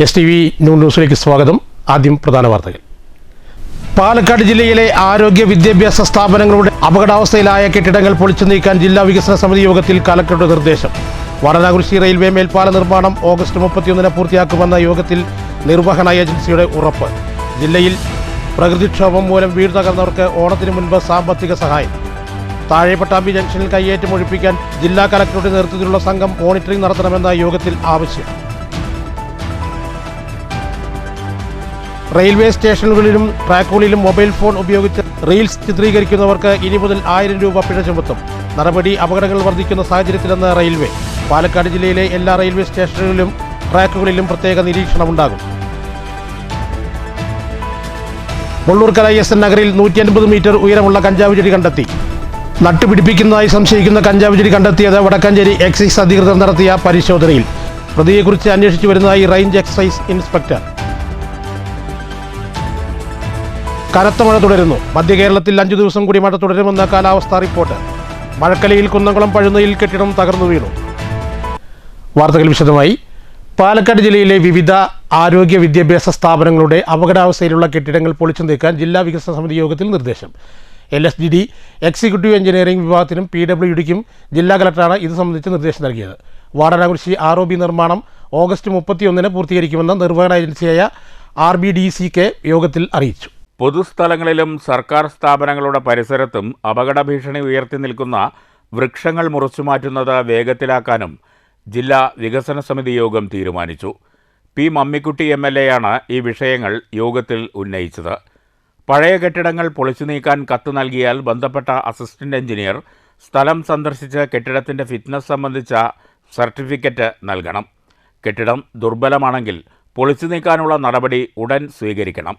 STV ന്യൂസിലേക്ക് സ്വാഗതം. ആദ്യം പ്രധാന വാർത്തകൾ. പാലക്കാട് ജില്ലയിലെ ആരോഗ്യ വിദ്യാഭ്യാസ സ്ഥാപനങ്ങളുടെ അപകടാവസ്ഥയിലായ കെട്ടിടങ്ങൾ പൊളിച്ചു നീക്കാൻ ജില്ലാ വികസന സമിതി യോഗത്തിൽ കലക്ടറുടെ നിർദ്ദേശം. വാടാനാകുറിശി റെയിൽവേ മേൽപ്പാല നിർമ്മാണം ഓഗസ്റ്റ് 31 പൂർത്തിയാക്കുമെന്ന യോഗത്തിൽ നിർവഹണ ഏജൻസിയുടെ ഉറപ്പ്. ജില്ലയിൽ പ്രകൃതിക്ഷോഭം മൂലം വീട് തകർന്നവർക്ക് ഓണത്തിന് മുൻപ് സാമ്പത്തിക സഹായം. താഴെ പട്ടാമ്പി ജംഗ്ഷനിൽ കയ്യേറ്റം ഒഴിപ്പിക്കാൻ ജില്ലാ കലക്ടറുടെ നേതൃത്വത്തിലുള്ള സംഘം മോണിറ്ററിംഗ് നടത്തണമെന്ന യോഗത്തിൽ ആവശ്യം. റെയിൽവേ സ്റ്റേഷനുകളിലും ട്രാക്കുകളിലും മൊബൈൽ ഫോൺ ഉപയോഗിച്ച് റീൽസ് ചിത്രീകരിക്കുന്നവർക്ക് ഇനി മുതൽ 1000 രൂപ പിഴ ചുമത്തും. നടപടി അപകടങ്ങൾ വർദ്ധിക്കുന്ന സാഹചര്യത്തിലെന്ന് റെയിൽവേ. പാലക്കാട് ജില്ലയിലെ എല്ലാ റെയിൽവേ സ്റ്റേഷനുകളിലും ട്രാക്കുകളിലും പ്രത്യേക നിരീക്ഷണമുണ്ടാകും. മുള്ളൂർക്കര SN നഗറിൽ 150 മീറ്റർ ഉയരമുള്ള കഞ്ചാവ് ചെടി കണ്ടെത്തി. നട്ടുപിടിപ്പിക്കുന്നതായി സംശയിക്കുന്ന കഞ്ചാവ് ചെടി കണ്ടെത്തിയത് വടക്കഞ്ചേരി എക്സൈസ് അധികൃതർ നടത്തിയ പരിശോധനയിൽ. പ്രതിയെക്കുറിച്ച് അന്വേഷിച്ചു വരുന്നതായി റേഞ്ച് എക്സൈസ് ഇൻസ്പെക്ടർ. കനത്ത മഴ തുടരുന്നു. മധ്യ കേരളത്തിൽ 5 ദിവസം കൂടി മഴ തുടരുമെന്ന കാലാവസ്ഥാ റിപ്പോർട്ട്. മഴക്കലയിൽ കുന്നംകുളം പഴുന്നയിൽ കെട്ടിടം തകർന്നു വീണു. വാർത്തകൾ വിശദമായി. പാലക്കാട് ജില്ലയിലെ വിവിധ ആരോഗ്യ വിദ്യാഭ്യാസ സ്ഥാപനങ്ങളുടെ അപകടാവസ്ഥയിലുള്ള കെട്ടിടങ്ങൾ പൊളിച്ചു നീക്കാൻ ജില്ലാ വികസന സമിതി യോഗത്തിൽ നിർദ്ദേശം. LSGD എക്സിക്യൂട്ടീവ് എഞ്ചിനീയറിംഗ് വിഭാഗത്തിനും PWDക്കും ജില്ലാ കലക്ടറാണ് ഇത് സംബന്ധിച്ച് നിർദ്ദേശം നൽകിയത്. വാടാനാകുറിശി ROB നിർമ്മാണം ഓഗസ്റ്റ് 31 പൂർത്തീകരിക്കുമെന്ന് നിർവഹണ ഏജൻസിയായ RBDCK യോഗത്തിൽ അറിയിച്ചു. പൊതുസ്ഥലങ്ങളിലും സർക്കാർ സ്ഥാപനങ്ങളുടെ പരിസരത്തും അപകട ഭീഷണി ഉയർത്തി നിൽക്കുന്ന വൃക്ഷങ്ങൾ മുറിച്ചുമാറ്റുന്നത് വേഗത്തിലാക്കാനും ജില്ലാ വികസന സമിതി യോഗം തീരുമാനിച്ചു. P. മമ്മിക്കുട്ടി MLA ആണ് ഈ വിഷയങ്ങൾ യോഗത്തിൽ ഉന്നയിച്ചത്. പഴയ കെട്ടിടങ്ങൾ പൊളിച്ചു നീക്കാൻ കത്ത് നൽകിയാൽ ബന്ധപ്പെട്ട അസിസ്റ്റന്റ് എഞ്ചിനീയർ സ്ഥലം സന്ദർശിച്ച് കെട്ടിടത്തിൻ്റെ ഫിറ്റ്നസ് സംബന്ധിച്ച സർട്ടിഫിക്കറ്റ് നൽകണം. കെട്ടിടം ദുർബലമാണെങ്കിൽ പൊളിച്ചു നീക്കാനുള്ള നടപടി ഉടൻ സ്വീകരിക്കണം.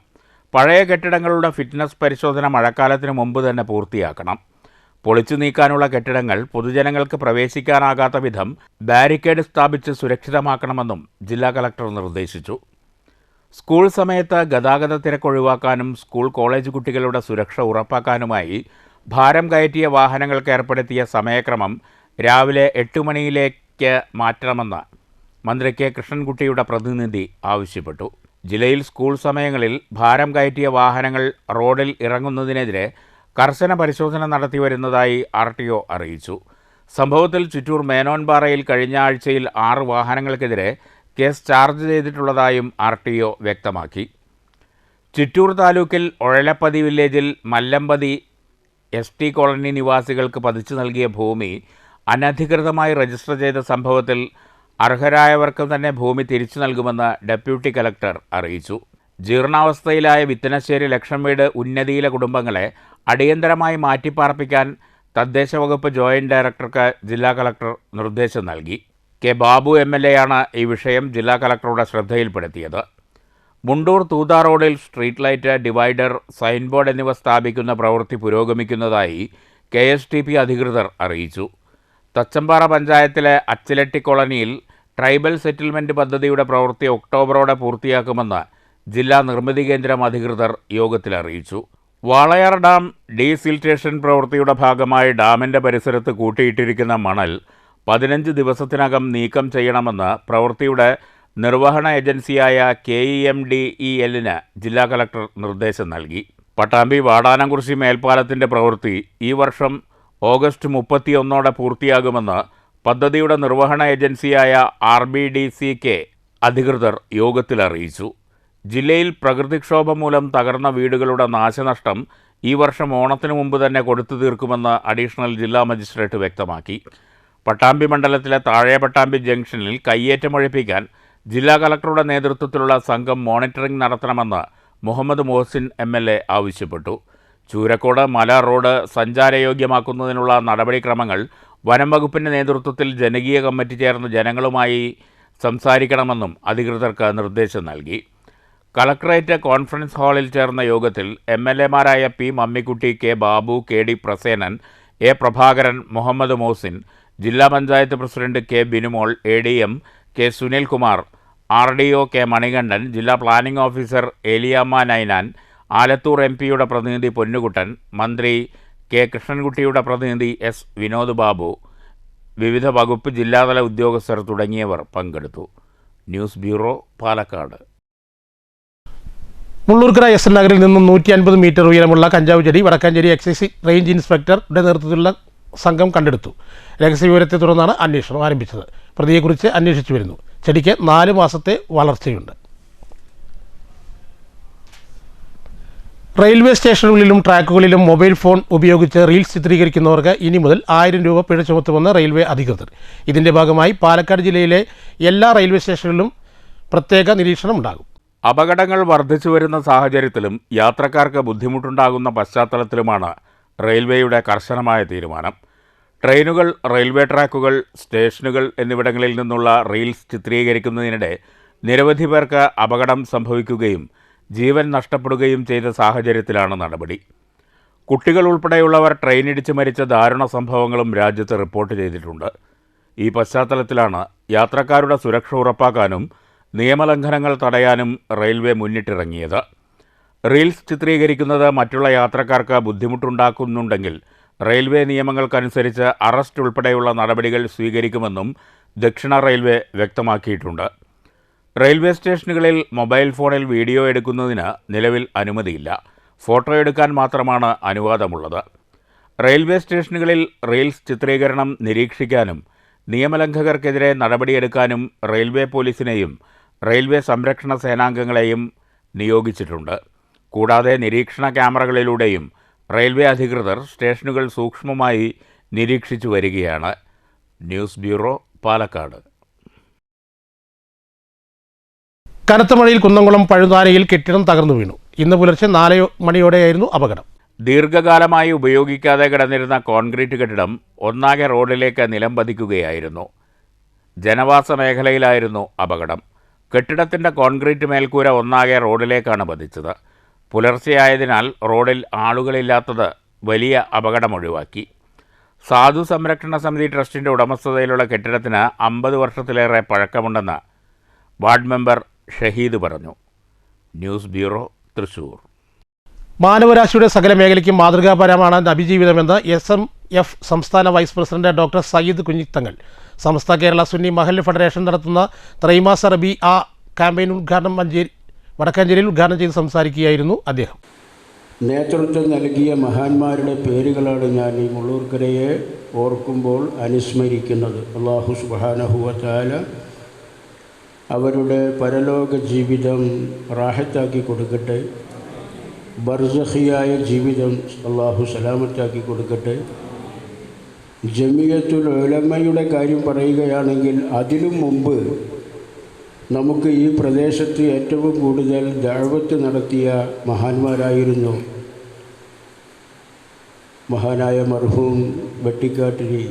പഴയ കെട്ടിടങ്ങളുടെ ഫിറ്റ്നസ് പരിശോധന മഴക്കാലത്തിന് മുമ്പ് തന്നെ പൂർത്തിയാക്കണം. പൊളിച്ചു നീക്കാനുള്ള കെട്ടിടങ്ങൾ പൊതുജനങ്ങൾക്ക് പ്രവേശിക്കാനാകാത്ത വിധം ബാരിക്കേഡ് സ്ഥാപിച്ച് സുരക്ഷിതമാക്കണമെന്നും ജില്ലാ കലക്ടർ നിർദ്ദേശിച്ചു. സ്കൂൾ സമയത്ത് ഗതാഗത തിരക്ക് ഒഴിവാക്കാനും സ്കൂൾ കോളേജ് കുട്ടികളുടെ സുരക്ഷ ഉറപ്പാക്കാനുമായി ഭാരം കയറ്റിയ വാഹനങ്ങൾക്ക് ഏർപ്പെടുത്തിയ സമയക്രമം രാവിലെ 8 മണിയിലേക്ക് മാറ്റണമെന്ന് മന്ത്രി K. കൃഷ്ണൻകുട്ടിയുടെ പ്രതിനിധി ആവശ്യപ്പെട്ടു. ജില്ലയിൽ സ്കൂൾ സമയങ്ങളിൽ ഭാരം കയറ്റിയ വാഹനങ്ങൾ റോഡിൽ ഇറങ്ങുന്നതിനെതിരെ കർശന പരിശോധന നടത്തിവരുന്നതായി RTO അറിയിച്ചു. സംഭവത്തിൽ ചിറ്റൂർ മേനോൻപാറയിൽ കഴിഞ്ഞ ആഴ്ചയിൽ 6 വാഹനങ്ങൾക്കെതിരെ കേസ് ചാർജ് ചെയ്തിട്ടുള്ളതായും RTO വ്യക്തമാക്കി. ചിറ്റൂർ താലൂക്കിൽ ഒഴലപ്പതി വില്ലേജിൽ മല്ലമ്പതി ST കോളനി നിവാസികൾക്ക് പതിച്ചു നൽകിയ ഭൂമി അനധികൃതമായി രജിസ്റ്റർ ചെയ്ത സംഭവത്തിൽ അർഹരായവർക്ക് തന്നെ ഭൂമി തിരിച്ചു നൽകുമെന്ന് ഡെപ്യൂട്ടി കലക്ടർ അറിയിച്ചു. ജീർണാവസ്ഥയിലായ വിത്തനശ്ശേരി ലക്ഷം വീട് ഉന്നതിയിലെ കുടുംബങ്ങളെ അടിയന്തരമായി മാറ്റിപ്പാർപ്പിക്കാൻ തദ്ദേശ വകുപ്പ് ജോയിന്റ് ഡയറക്ടർക്ക് ജില്ലാ കലക്ടർ നിർദ്ദേശം നൽകി. K. ബാബു MLA ആണ് ഈ വിഷയം ജില്ലാ കലക്ടറുടെ ശ്രദ്ധയിൽപ്പെടുത്തിയത്. മുണ്ടൂർ തൂത റോഡിൽ street light, divider, sign board എന്നിവ സ്ഥാപിക്കുന്ന പ്രവൃത്തി പുരോഗമിക്കുന്നതായി KSTP അധികൃതർ അറിയിച്ചു. തച്ചമ്പാറ പഞ്ചായത്തിലെ അച്ചിലട്ടി കോളനിയിൽ ട്രൈബൽ സെറ്റിൽമെൻറ്റ് പദ്ധതിയുടെ പ്രവൃത്തി ഒക്ടോബറോടെ പൂർത്തിയാക്കുമെന്ന് ജില്ലാ നിർമ്മിതി കേന്ദ്രം അധികൃതർ യോഗത്തിൽ അറിയിച്ചു. വാളയാർ ഡാം ഡീസിൽറ്റേഷൻ പ്രവൃത്തിയുടെ ഭാഗമായി ഡാമിൻ്റെ പരിസരത്ത് കൂട്ടിയിട്ടിരിക്കുന്ന മണൽ 15 ദിവസത്തിനകം നീക്കം ചെയ്യണമെന്ന് പ്രവൃത്തിയുടെ നിർവഹണ ഏജൻസിയായ KEMDEL-ന് ജില്ലാ കലക്ടർ നിർദ്ദേശം നൽകി. പട്ടാമ്പി വാടാനാകുറിശി മേൽപ്പാലത്തിൻ്റെ പ്രവൃത്തി ഈ വർഷം ഓഗസ്റ്റ് 31 പൂർത്തിയാകുമെന്ന് പദ്ധതിയുടെ നിർവഹണ ഏജൻസിയായ RBDCK അധികൃതർ യോഗത്തിൽ അറിയിച്ചു. ജില്ലയിൽ പ്രകൃതിക്ഷോഭം മൂലം തകർന്ന വീടുകളുടെ നാശനഷ്ടം ഈ വർഷം ഓണത്തിന് മുമ്പ് തന്നെ കൊടുത്തു തീർക്കുമെന്ന് അഡീഷണൽ ജില്ലാ മജിസ്ട്രേറ്റ് വ്യക്തമാക്കി. പട്ടാമ്പി മണ്ഡലത്തിലെ താഴെ പട്ടാമ്പി ജംഗ്ഷനിൽ കയ്യേറ്റമൊഴിപ്പിക്കാൻ ജില്ലാ കലക്ടറുടെ നേതൃത്വത്തിലുള്ള സംഘം മോണിറ്ററിംഗ് നടത്തണമെന്ന് മുഹമ്മദ് മുഹസിൻ MLA ആവശ്യപ്പെട്ടു. ചൂരക്കോട് മല റോഡ് സഞ്ചാരയോഗ്യമാക്കുന്നതിനുള്ള നടപടിക്രമങ്ങൾ വനം വകുപ്പിൻ്റെ നേതൃത്വത്തിൽ ജനകീയ കമ്മിറ്റി ചേർന്ന് ജനങ്ങളുമായി സംസാരിക്കണമെന്നും അധികൃതർക്ക് നിർദ്ദേശം നൽകി. കളക്ടറേറ്റ് കോൺഫറൻസ് ഹാളിൽ ചേർന്ന യോഗത്തിൽ MLA-മാരായ P. Mammikutty, K. Babu, KD Prasenan, A. Prabhakaran, Muhammad Mohsin, ജില്ലാ panchayat president K. Binumol, ADM K. Sunilkumar, RDO K. Manikandan, ജില്ലാ പ്ലാനിംഗ് ഓഫീസർ ഏലിയാമ്മ നൈനാൻ, ആലത്തൂർ MP-യുടെ പ്രതിനിധി പൊന്നുകുട്ടൻ, മന്ത്രി K. കൃഷ്ണൻകുട്ടിയുടെ പ്രതിനിധി S. വിനോദ് ബാബു, വിവിധ വകുപ്പ് ജില്ലാതല ഉദ്യോഗസ്ഥർ തുടങ്ങിയവർ പങ്കെടുത്തു. News bureau, Palakkad. Mullurkara S നഗറിൽ നിന്നും 150 മീറ്റർ ഉയരമുള്ള കഞ്ചാവ് ചെടി വടക്കാഞ്ചേരി എക്സൈസ് റേഞ്ച് ഇൻസ്പെക്ടറുടെ നേതൃത്വത്തിലുള്ള സംഘം കണ്ടെടുത്തു. രഹസ്യവിവരത്തെ തുടർന്നാണ് അന്വേഷണം ആരംഭിച്ചത്. പ്രതിയെക്കുറിച്ച് അന്വേഷിച്ചു വരുന്നു. ചെടിക്ക് 4 മാസത്തെ വളർച്ചയുണ്ട്. റെയിൽവേ സ്റ്റേഷനുകളിലും ട്രാക്കുകളിലും മൊബൈൽ ഫോൺ ഉപയോഗിച്ച് റീൽസ് ചിത്രീകരിക്കുന്നവർക്ക് ഇനി മുതൽ 1000 രൂപ പിഴ ചുമത്തുമെന്ന് റെയിൽവേ അധികൃതർ. ഇതിന്റെ ഭാഗമായി പാലക്കാട് ജില്ലയിലെ എല്ലാ റെയിൽവേ സ്റ്റേഷനുകളിലും പ്രത്യേക നിരീക്ഷണം ഉണ്ടാകും. അപകടങ്ങൾ വർദ്ധിച്ചു വരുന്ന സാഹചര്യത്തിലും യാത്രക്കാർക്ക് ബുദ്ധിമുട്ടുണ്ടാകുന്ന പശ്ചാത്തലത്തിലുമാണ് റെയിൽവേയുടെ കർശനമായ തീരുമാനം. ട്രെയിനുകൾ, റെയിൽവേ ട്രാക്കുകൾ, സ്റ്റേഷനുകൾ എന്നിവിടങ്ങളിൽ നിന്നുള്ള റീൽസ് ചിത്രീകരിക്കുന്നതിനിടെ നിരവധി പേർക്ക് അപകടം സംഭവിക്കുകയും ജീവൻ നഷ്ടപ്പെടുകയും ചെയ്ത സാഹചര്യത്തിലാണ് നടപടി. കുട്ടികൾ ഉൾപ്പെടെയുള്ളവർ ട്രെയിനിടിച്ച് മരിച്ച ദാരുണ സംഭവങ്ങളും രാജ്യത്ത് റിപ്പോർട്ട് ചെയ്തിട്ടുണ്ട്. ഈ പശ്ചാത്തലത്തിലാണ് യാത്രക്കാരുടെ സുരക്ഷ ഉറപ്പാക്കാനും നിയമലംഘനങ്ങൾ തടയാനും റെയിൽവേ മുന്നിട്ടിറങ്ങിയത്. റീൽസ് ചിത്രീകരിക്കുന്നത് മറ്റുള്ള യാത്രക്കാർക്ക് ബുദ്ധിമുട്ടുണ്ടാക്കുന്നുണ്ടെങ്കിൽ റെയിൽവേ നിയമങ്ങൾക്കനുസരിച്ച് അറസ്റ്റ് ഉൾപ്പെടെയുള്ള നടപടികൾ സ്വീകരിക്കുമെന്നും ദക്ഷിണ റെയിൽവേ വ്യക്തമാക്കിയിട്ടുണ്ട്. റെയിൽവേ സ്റ്റേഷനുകളിൽ മൊബൈൽ ഫോണിൽ വീഡിയോ എടുക്കുന്നതിന് നിലവിൽ അനുമതിയില്ല. ഫോട്ടോ എടുക്കാൻ മാത്രമാണ് അനുവാദമുള്ളത്. റെയിൽവേ സ്റ്റേഷനുകളിൽ റീൽസ് ചിത്രീകരണം നിരീക്ഷിക്കാനും നിയമലംഘകർക്കെതിരെ നടപടിയെടുക്കാനും റെയിൽവേ പോലീസിനെയും റെയിൽവേ സംരക്ഷണ സേനാംഗങ്ങളെയും നിയോഗിച്ചിട്ടുണ്ട്. കൂടാതെ നിരീക്ഷണ ക്യാമറകളിലൂടെയും റെയിൽവേ അധികൃതർ സ്റ്റേഷനുകൾ സൂക്ഷ്മമായി നിരീക്ഷിച്ചു വരികയാണ്. News bureau, Palakkad. കനത്ത മഴയിൽ കുന്നംകുളം പഴുതാനയിൽ കെട്ടിടം തകർന്നു വീണു. ഇന്ന് പുലർച്ചെ 4 മണിയോടെയായിരുന്നു അപകടം. ദീർഘകാലമായി ഉപയോഗിക്കാതെ കിടന്നിരുന്ന കോൺക്രീറ്റ് കെട്ടിടം ഒന്നാകെ റോഡിലേക്ക് നിലം പതിക്കുകയായിരുന്നു. ജനവാസ മേഖലയിലായിരുന്നു അപകടം. കെട്ടിടത്തിൻ്റെ കോൺക്രീറ്റ് മേൽക്കൂര ഒന്നാകെ റോഡിലേക്കാണ് പതിച്ചത്. പുലർച്ചെയായതിനാൽ റോഡിൽ ആളുകളില്ലാത്തത് വലിയ അപകടമൊഴിവാക്കി. സാധു സംരക്ഷണ സമിതി ട്രസ്റ്റിൻ്റെ ഉടമസ്ഥതയിലുള്ള കെട്ടിടത്തിന് 50 വർഷത്തിലേറെ പഴക്കമുണ്ടെന്ന് വാർഡ് മെമ്പർ ഷഹീദ് പറഞ്ഞു. News bureau, Thrissur. മാനവരാശിയുടെ സകല മേഖലയ്ക്കും മാതൃകാപരമാണ് നബിജീവിതമെന്ന് SMF സംസ്ഥാന vice president doctor Syed Kunhithangal. Samastha Kerala Sunni Mahal federation നടത്തുന്ന ത്രൈമാസ റബി ക്യാമ്പയിൻ വടക്കാഞ്ചേരിയിൽ ഉദ്ഘാടനം ചെയ്ത് സംസാരിക്കുകയായിരുന്നു അദ്ദേഹം. നേതൃത്വം നൽകിയ മഹാന്മാരുടെ പേരുകളാണ് ഞാൻ ഈ മുള്ളൂർക്കരയെ ഓർക്കുമ്പോൾ അനുസ്മരിക്കുന്നത്. അല്ലാഹു സുബ്ഹാനഹു വ തആല അവരുടെ പരലോക ജീവിതം റാഹത്താക്കി കൊടുക്കട്ടെ. ബർസഖിയായ ജീവിതം അല്ലാഹു സലാമത്താക്കി കൊടുക്കട്ടെ. ജമിയത്തുൽ ഉലമയുടെ കാര്യം പറയുകയാണെങ്കിൽ അതിലും മുമ്പ് നമുക്ക് ഈ പ്രദേശത്ത് ഏറ്റവും കൂടുതൽ ദഅവത്ത് നടത്തിയ മഹാന്മാരായിരുന്നു മഹാനായ മർഹൂം വെട്ടിക്കാട്ടിരി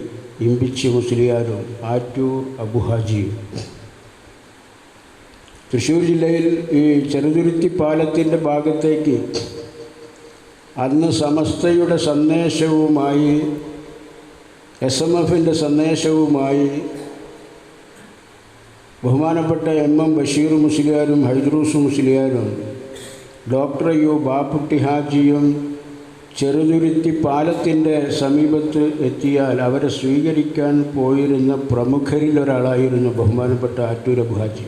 ഇമ്പിച്ചി മുസ്ലിയാരും ആറ്റൂർ അബുഹാജിയും. തൃശ്ശൂർ ജില്ലയിൽ ഈ ചെറുതുരുത്തി പാലത്തിൻ്റെ ഭാഗത്തേക്ക് അന്ന് സമസ്തയുടെ സന്ദേശവുമായി SMFൻ്റെ സന്ദേശവുമായി ബഹുമാനപ്പെട്ട MM ബഷീർ മുസ്ലിയാരും ഹൈദ്രൂസ് മുസ്ലിയാരും ഡോക്ടർ യു ബാപ്പുട്ടി ഹാജിയും ചെറുതുരുത്തി പാലത്തിൻ്റെ സമീപത്ത് എത്തിയാൽ അവരെ സ്വീകരിക്കാൻ പോയിരുന്ന പ്രമുഖരിലൊരാളായിരുന്നു ബഹുമാനപ്പെട്ട ആറ്റൂർ അബുഹാജി.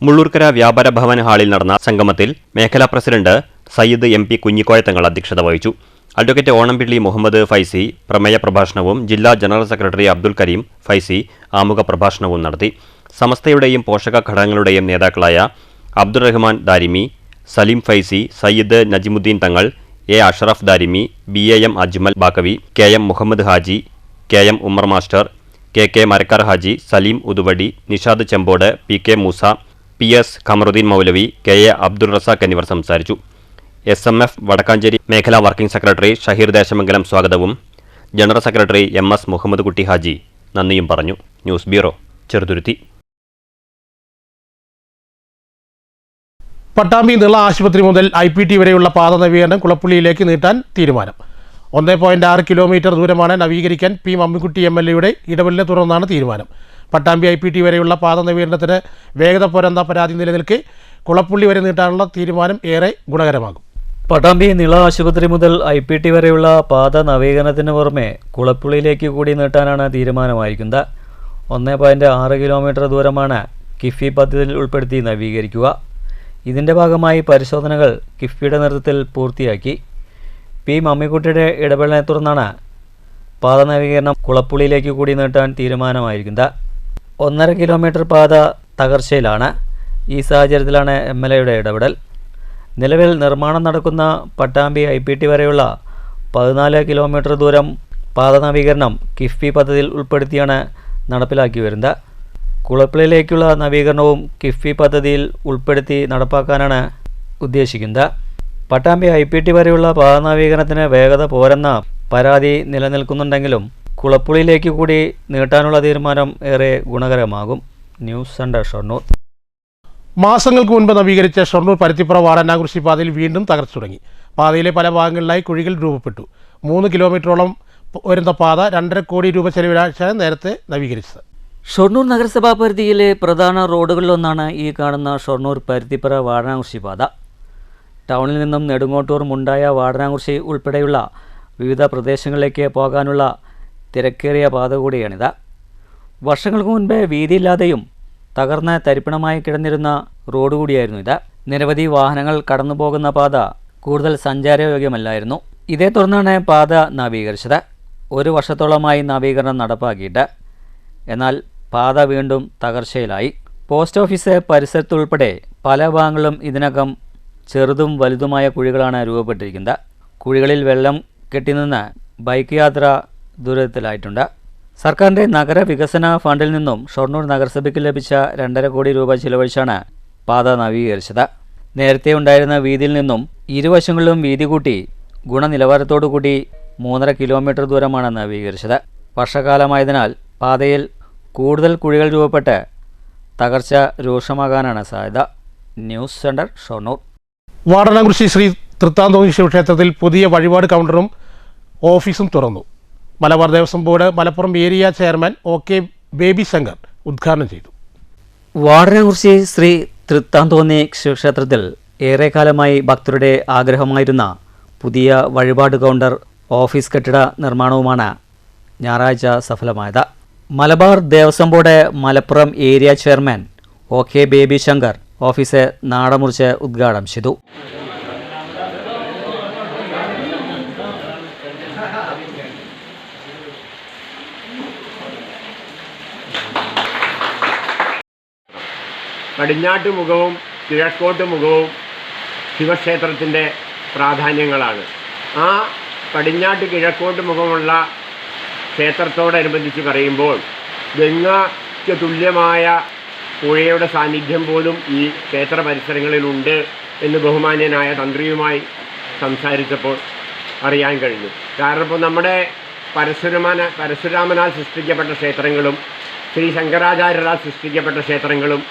മുള്ളൂർക്കര വ്യാപാര ഭവൻ ഹാളിൽ നടന്ന സംഗമത്തിൽ മേഖലാ പ്രസിഡന്റ് സയ്യിദ് MP കുഞ്ഞിക്കോയ തങ്ങൾ അധ്യക്ഷത വഹിച്ചു. അഡ്വക്കേറ്റ് ഓണംപിള്ളി മുഹമ്മദ് ഫൈസി പ്രമേയ പ്രഭാഷണവും ജില്ലാ ജനറൽ സെക്രട്ടറി അബ്ദുൽ കരീം ഫൈസി ആമുഖ പ്രഭാഷണവും നടത്തി. സമസ്തയുടെയും പോഷക ഘടകങ്ങളുടെയും നേതാക്കളായ Abdurahman Darimi, Saleem Faizy, Sayyid Najimuddeen Thangal, A Ashraf Darimi, BAM Ajmal Baqavi, KM Muhammad Haji, KM Ummer master, KK Marakkar Haji, Saleem Uduvadi, Nishad Chempode, PK Moosa, PS Khamaruddeen Moulavi, KA Abdul Razak എന്നിവർ സംസാരിച്ചു. SMF വടക്കാഞ്ചേരി മേഖലാ വർക്കിംഗ് സെക്രട്ടറി ഷഹീർ ദേശമംഗലം സ്വാഗതവും ജനറൽ സെക്രട്ടറി MS മുഹമ്മദ് കുട്ടി ഹാജി നന്ദിയും പറഞ്ഞു. News bureau, Cheruthuruthy. പട്ടാമ്പി നീള ആശുപത്രി മുതൽ IPT വരെയുള്ള പാത നവീകരണം കുളപ്പുള്ളിയിലേക്ക് നീട്ടാൻ തീരുമാനം. 1.6 കിലോമീറ്റർ ദൂരമാണ് നവീകരിക്കാൻ P മമ്മിക്കുട്ടി MLA ഇടപെടലിനെ തുടർന്നാണ് തീരുമാനം. പട്ടാമ്പി IPT വരെയുള്ള പാത നവീകരണത്തിന് വേഗത പോരെന്ന പരാതി നിലനിൽക്കെ കുളപ്പുള്ളി വരെ നീട്ടാനുള്ള തീരുമാനം ഏറെ ഗുണകരമാകും. പട്ടാമ്പി നീള ആശുപത്രി മുതൽ IPT വരെയുള്ള പാത നവീകരണത്തിന് പുറമെ കുളപ്പുള്ളിയിലേക്ക് കൂടി നീട്ടാനാണ് തീരുമാനമായിരിക്കുന്നത്. 1.6 കിലോമീറ്റർ ദൂരമാണ് കിഫ്ബി പദ്ധതിയിൽ ഉൾപ്പെടുത്തി നവീകരിക്കുക. ഇതിൻ്റെ ഭാഗമായി പരിശോധനകൾ കിഫ്ബിയുടെ നേതൃത്വത്തിൽ പൂർത്തിയാക്കി. പി മമ്മിക്കുട്ടിയുടെ ഇടപെടലിനെ തുടർന്നാണ് പാത നവീകരണം കുളപ്പുള്ളിയിലേക്ക് കൂടി നീട്ടാൻ തീരുമാനമായിരിക്കുന്നത്. 1.5 കിലോമീറ്റർ പാത തകർച്ചയിലാണ്. ഈ സാഹചര്യത്തിലാണ് MLAയുടെ ഇടപെടൽ. നിലവിൽ നിർമ്മാണം നടക്കുന്ന പട്ടാമ്പി IPT വരെയുള്ള 14 കിലോമീറ്റർ ദൂരം പാത നവീകരണം കിഫ്ബി പദ്ധതിയിൽ ഉൾപ്പെടുത്തിയാണ് നടപ്പിലാക്കി വരുന്നത്. കുളപ്പുള്ളിയിലേക്കുള്ള നവീകരണവും കിഫ്ബി പദ്ധതിയിൽ ഉൾപ്പെടുത്തി നടപ്പാക്കാനാണ് ഉദ്ദേശിക്കുന്നത്. പട്ടാമ്പി IPT വരെയുള്ള പാത നവീകരണത്തിന് വേഗത പോരെന്ന പരാതി നിലനിൽക്കുന്നുണ്ടെങ്കിലും കുളപ്പുള്ളിയിലേക്ക് കൂടി നീട്ടാനുള്ള തീരുമാനം ഏറെ ഗുണകരമാകും. News centre Shoranur. മാസങ്ങൾക്ക് മുൻപ് നവീകരിച്ച ഷൊർണൂർ പരുത്തിപ്പുറ വാടാനാകുറിശി പാതയിൽ വീണ്ടും തകർച്ച തുടങ്ങി. പാതയിലെ പല ഭാഗങ്ങളിലായി കുഴികൾ രൂപപ്പെട്ടു. 3 കിലോമീറ്ററോളം വരുന്ന പാത 2.5 കോടി രൂപ ചെലവിലാണ് നേരത്തെ നവീകരിച്ചത്. ഷൊർണൂർ നഗരസഭാ പരിധിയിലെ പ്രധാന റോഡുകളിലൊന്നാണ് ഈ കാണുന്ന ഷൊർണൂർ പരുത്തിപ്പുറ വാടാനാകുറിശി പാത. ടൗണിൽ നിന്നും നെടുങ്ങോട്ടൂർ മുണ്ടായ വാടാനാകുറിശി ഉൾപ്പെടെയുള്ള വിവിധ പ്രദേശങ്ങളിലേക്ക് പോകാനുള്ള തിരക്കേറിയ പാത കൂടിയാണിത്. വർഷങ്ങൾക്ക് മുൻപേ വീതിയില്ലാതെയും തകർന്ന തരിപ്പണമായി കിടന്നിരുന്ന റോഡ് കൂടിയായിരുന്നു ഇത്. നിരവധി വാഹനങ്ങൾ കടന്നു പോകുന്ന പാത കൂടുതൽ സഞ്ചാരയോഗ്യമല്ലായിരുന്നു. ഇതേ തുടർന്നാണ് പാത നവീകരിച്ചത്. 1 വർഷത്തോളമായി നവീകരണം നടപ്പാക്കിയിട്ട്. എന്നാൽ പാത വീണ്ടും തകർച്ചയിലായി. പോസ്റ്റ് ഓഫീസ് പരിസരത്തുൾപ്പെടെ പല ഭാഗങ്ങളിലും ഇതിനകം ചെറുതും വലുതുമായ കുഴികളാണ് രൂപപ്പെട്ടിരിക്കുന്നത്. കുഴികളിൽ വെള്ളം കെട്ടിനിന്ന് ബൈക്ക് യാത്ര ദുരിതത്തിലായിട്ടുണ്ട്. സർക്കാരിൻ്റെ നഗരവികസന ഫണ്ടിൽ നിന്നും ഷൊർണൂർ നഗരസഭയ്ക്ക് ലഭിച്ച 2.5 കോടി രൂപ ചിലവഴിച്ചാണ് പാത നവീകരിച്ചത്. നേരത്തെ ഉണ്ടായിരുന്ന വീതിയിൽ നിന്നും ഇരുവശങ്ങളിലും വീതി കൂട്ടി ഗുണനിലവാരത്തോടു കൂടി 3.5 കിലോമീറ്റർ ദൂരമാണ് നവീകരിച്ചത്. വർഷകാലമായതിനാൽ പാതയിൽ കൂടുതൽ കുഴികൾ രൂപപ്പെട്ട് തകർച്ച രൂക്ഷമാകാനാണ് സാധ്യത. News centre Shoranur. വാടാനാകുറിശി ശ്രീ തൃത്താന്തോണി ശിവക്ഷേത്രത്തിൽ പുതിയ വഴിപാട് കൗണ്ടറും ഓഫീസും തുറന്നു. Malabar Devaswom board Malappuram area chairman OK Baby Shankar ഉദ്ഘാടനം ചെയ്തു. വാടാനാകുറിശി ശ്രീ തൃത്താന്തോന്നി ശിവക്ഷേത്രത്തിൽ ഏറെക്കാലമായി ഭക്തരുടെ ആഗ്രഹമായിരുന്ന പുതിയ വഴിപാട് കൗണ്ടർ ഓഫീസ് കെട്ടിട നിർമ്മാണവുമാണ് ഞായറാഴ്ച സഫലമായത്. Malabar Devaswom board Malappuram area chairman OK Baby Shankar office നാടമുറിച്ച് ഉദ്ഘാടനം ചെയ്തു. പടിഞ്ഞാട്ട് മുഖവും കിഴക്കോട്ട് മുഖവും ശിവക്ഷേത്രത്തിൻ്റെ പ്രാധാന്യങ്ങളാണ്. ആ പടിഞ്ഞാട്ട് കിഴക്കോട്ട് മുഖമുള്ള ക്ഷേത്രത്തോടനുബന്ധിച്ച് പറയുമ്പോൾ ഗംഗയ്ക്ക് തുല്യമായ പുഴയുടെ സാന്നിധ്യം പോലും ഈ ക്ഷേത്ര പരിസരങ്ങളിലുണ്ട് എന്ന് ബഹുമാന്യനായ തന്ത്രിയുമായി സംസാരിച്ചപ്പോൾ അറിയാൻ കഴിഞ്ഞു. കാരണം ഇപ്പോൾ നമ്മുടെ പരശുരാമനാൽ സൃഷ്ടിക്കപ്പെട്ട ക്ഷേത്രങ്ങളും ശ്രീ ശങ്കരാചാര്യരാൽ സൃഷ്ടിക്കപ്പെട്ട ക്ഷേത്രങ്ങളും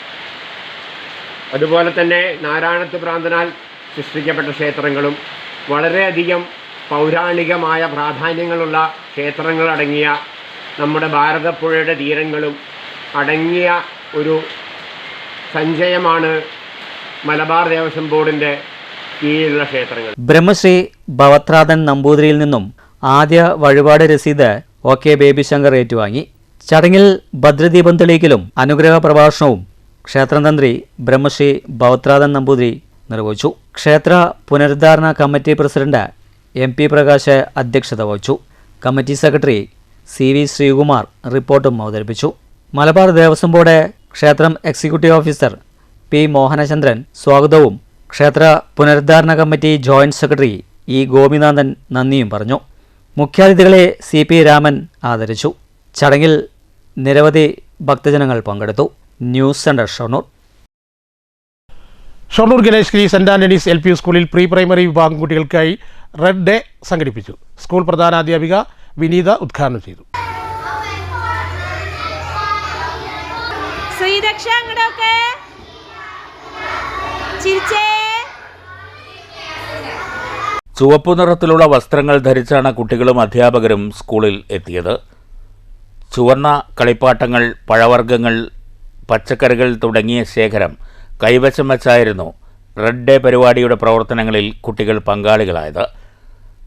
അതുപോലെ തന്നെ നാരായണത്ത് ഭ്രാന്തനാൽ സൃഷ്ടിക്കപ്പെട്ട ക്ഷേത്രങ്ങളും വളരെയധികം പൗരാണികമായ പ്രാധാന്യങ്ങളുള്ള ക്ഷേത്രങ്ങളടങ്ങിയ നമ്മുടെ ഭാരതപ്പുഴയുടെ തീരങ്ങളും അടങ്ങിയ ഒരു സഞ്ചയമാണ് മലബാർ ദേവസ്വം ബോർഡിൻ്റെ കീഴിലുള്ള ക്ഷേത്രങ്ങൾ. ബ്രഹ്മശ്രീ ഭവത്രാധൻ നമ്പൂതിരിയിൽ നിന്നും ആദ്യ വഴിപാട് രസീത് OK ബേബി ശങ്കർ ഏറ്റുവാങ്ങി. ചടങ്ങിൽ ഭദ്രദീപം തെളിയിക്കലും അനുഗ്രഹ പ്രഭാഷണവും ക്ഷേത്രം തന്ത്രി ബ്രഹ്മശ്രീ ഭവത്രാധൻ നമ്പൂതിരി നിർവഹിച്ചു. ക്ഷേത്ര പുനരുദ്ധാരണ കമ്മിറ്റി പ്രസിഡന്റ് MP പ്രകാശ് അധ്യക്ഷത വഹിച്ചു. കമ്മിറ്റി സെക്രട്ടറി CV ശ്രീകുമാർ റിപ്പോർട്ടും അവതരിപ്പിച്ചു. മലബാർ ദേവസ്വം ബോർഡ് ക്ഷേത്രം എക്സിക്യൂട്ടീവ് ഓഫീസർ P മോഹനചന്ദ്രൻ സ്വാഗതവും ക്ഷേത്ര പുനരുദ്ധാരണ committee joint secretary E Gopinathan നന്ദിയും പറഞ്ഞു. മുഖ്യാതിഥികളെ CP രാമൻ ആദരിച്ചു. ചടങ്ങിൽ നിരവധി ഭക്തജനങ്ങൾ പങ്കെടുത്തു. News centre Shoranur. Shoranur Ganesh Giri saint Antony's LP സ്കൂളിൽ പ്രീ പ്രൈമറി വിഭാഗം കുട്ടികൾക്കായി റെഡ് ഡേ സംഘടിപ്പിച്ചു. സ്കൂൾ പ്രധാനാധ്യാപിക വിനീത ഉദ്ഘാടനം ചെയ്തു. ചുവപ്പു നിറത്തിലുള്ള വസ്ത്രങ്ങൾ ധരിച്ചാണ് കുട്ടികളും അധ്യാപകരും സ്കൂളിൽ എത്തിയത്. ചുവന്ന കളിപ്പാട്ടങ്ങൾ, പഴവർഗ്ഗങ്ങൾ, പച്ചക്കറികൾ തുടങ്ങിയ ശേഖരം കൈവശം വച്ചായിരുന്നു റെഡ് ഡേ പരിപാടിയുടെ പ്രവർത്തനങ്ങളിൽ കുട്ടികൾ പങ്കാളികളായത്.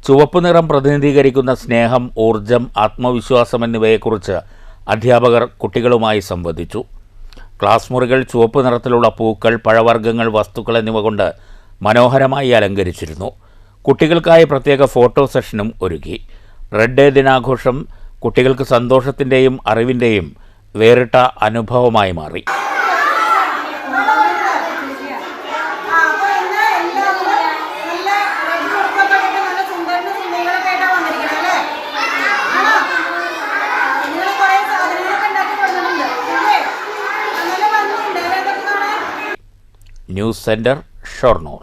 ചുവപ്പ് നിറം പ്രതിനിധീകരിക്കുന്ന സ്നേഹം, ഊർജം, ആത്മവിശ്വാസം എന്നിവയെക്കുറിച്ച് അധ്യാപകർ കുട്ടികളുമായി സംവദിച്ചു. ക്ലാസ് മുറികൾ ചുവപ്പ് നിറത്തിലുള്ള പൂക്കൾ, പഴവർഗ്ഗങ്ങൾ, വസ്തുക്കൾ എന്നിവ കൊണ്ട് മനോഹരമായി അലങ്കരിച്ചിരുന്നു. കുട്ടികൾക്കായി പ്രത്യേക ഫോട്ടോ സെഷനും ഒരുക്കി. റെഡ് ഡേ ദിനാഘോഷം കുട്ടികൾക്ക് സന്തോഷത്തിൻ്റെയും അറിവിൻ്റെയും വേറിട്ട അനുഭവമായി മാറി. News centre, Shoranur.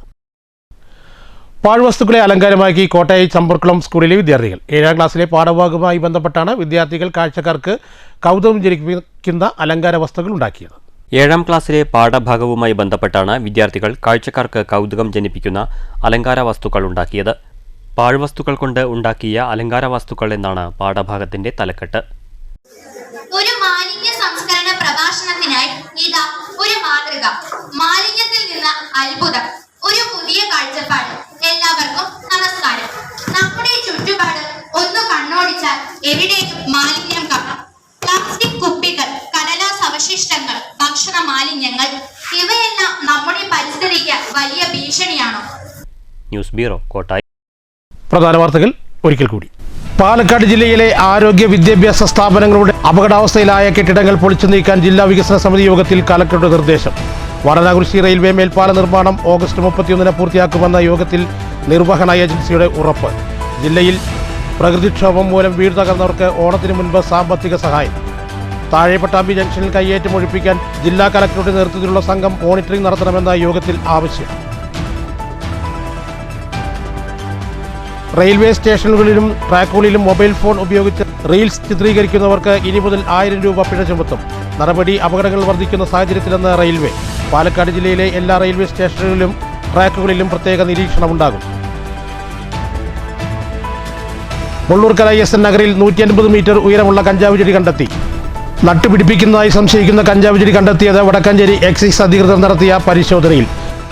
പാഴ്വസ്തുക്കളെ അലങ്കാരമാക്കി കോട്ടയം ചമ്പർക്കുളം സ്കൂളിലെ വിദ്യാർത്ഥികൾ. 7ാം ക്ലാസ്സിലെ പാഠഭാഗവുമായി ബന്ധപ്പെട്ടാണ് വിദ്യാർത്ഥികൾ കാഴ്ചക്കാർക്ക് കൗതുകം ജനിപ്പിക്കുന്ന അലങ്കാര വസ്തുക്കൾ ഉണ്ടാക്കിയത്. 7ാം ക്ലാസ്സിലെ പാഠഭാഗവുമായി ബന്ധപ്പെട്ടാണ് വിദ്യാർത്ഥികൾ കാഴ്ചക്കാർക്ക് കൗതുകം ജനിപ്പിക്കുന്ന അലങ്കാര വസ്തുക്കൾ ഉണ്ടാക്കിയത്. പാഴ്വസ്തുക്കൾ കൊണ്ട് ഉണ്ടാക്കിയ അലങ്കാര വസ്തുക്കൾ എന്നാണ് പാഠഭാഗത്തിന്റെ തലക്കെട്ട്. ഒരു മാലിന്യ സംസ്കരണ പ്രഭാഷണത്തിനായി ഇതാ ഒരു മാതൃക. മാലിന്യത്തിൽ നിന്ന് അത്ഭുതം, ഒരു പുതിയ കാഴ്ചപ്പാട്. എല്ലാവർക്കും നമസ്കാരം. നമ്മുടെ ചുറ്റുപാട് ഒന്ന് കണ്ണോടിച്ചാൽ എവിടെയും മാലിന്യം കാണാം. പ്ലാസ്റ്റിക് കുപ്പികൾ, കടലാസ് അവശിഷ്ടങ്ങൾ, ഭക്ഷണ മാലിന്യങ്ങൾ, ഇവയെല്ലാം നമ്മുടെ പരിസ്ഥിതിക്ക് വലിയ ഭീഷണിയാണോ? News bureau, Kottayam. പ്രധാന വാർത്തകൾ ഒരിക്കൽ കൂടി. പാലക്കാട് ജില്ലയിലെ ആരോഗ്യ വിദ്യാഭ്യാസ സ്ഥാപനങ്ങളുടെ അപകടാവസ്ഥയിലായ കെട്ടിടങ്ങൾ പൊളിച്ചു നീക്കാൻ ജില്ലാ വികസന സമിതി യോഗത്തിൽ കലക്ടറുടെ നിർദ്ദേശം. വാരണാകുറിശി റെയിൽവേ മേൽപ്പാല നിർമ്മാണം ഓഗസ്റ്റ് 31 പൂർത്തിയാക്കുമെന്ന യോഗത്തിൽ നിർവഹണ ഏജൻസിയുടെ ഉറപ്പ്. ജില്ലയിൽ പ്രകൃതിക്ഷോഭം മൂലം വീട് തകർന്നവർക്ക് ഓണത്തിന് മുൻപ് സാമ്പത്തിക സഹായം. താഴെ പട്ടാമ്പി ജംഗ്ഷനിൽ കയ്യേറ്റം ഒഴിപ്പിക്കാൻ ജില്ലാ കലക്ടറുടെ നേതൃത്വത്തിലുള്ള സംഘം മോണിറ്ററിംഗ് നടത്തണമെന്ന യോഗത്തിൽ ആവശ്യം. റെയിൽവേ സ്റ്റേഷനുകളിലും ട്രാക്കുകളിലും മൊബൈൽ ഫോൺ ഉപയോഗിച്ച് റീൽസ് ചിത്രീകരിക്കുന്നവർക്ക് ഇനി മുതൽ 1000 രൂപ പിഴ ചുമത്തും. നടപടി അപകടങ്ങൾ വർദ്ധിക്കുന്ന സാഹചര്യത്തിലെന്ന് റെയിൽവേ. പാലക്കാട് ജില്ലയിലെ എല്ലാ റെയിൽവേ സ്റ്റേഷനുകളിലും ട്രാക്കുകളിലും പ്രത്യേക നിരീക്ഷണമുണ്ടാകും. മുള്ളൂർക്കര SN നഗറിൽ 150 മീറ്റർ ഉയരമുള്ള കഞ്ചാവ് ചെടി കണ്ടെത്തി. നട്ടുപിടിപ്പിക്കുന്നതായി സംശയിക്കുന്ന കഞ്ചാവ് ചെടി കണ്ടെത്തിയത് വടക്കാഞ്ചേരി എക്സൈസ് അധികൃതർ നടത്തിയ പരിശോധനയിൽ.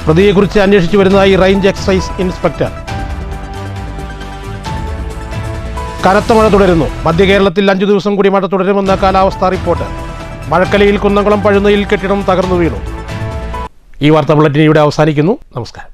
പ്രതിയെക്കുറിച്ച് അന്വേഷിച്ചു വരുന്നതായി റേഞ്ച് എക്സൈസ് ഇൻസ്പെക്ടർ. കനത്ത മഴ തുടരുന്നു. മധ്യ കേരളത്തിൽ 5 ദിവസം കൂടി മഴ തുടരുമെന്ന കാലാവസ്ഥാ റിപ്പോർട്ട്. മഴക്കലയിൽ കുന്നംകുളം പഴുന്നയിൽ കെട്ടിടം തകർന്നു വീണു. ഈ വാർത്താ ബുള്ളറ്റിൻ ഇവിടെ അവസാനിക്കുന്നു. നമസ്കാരം.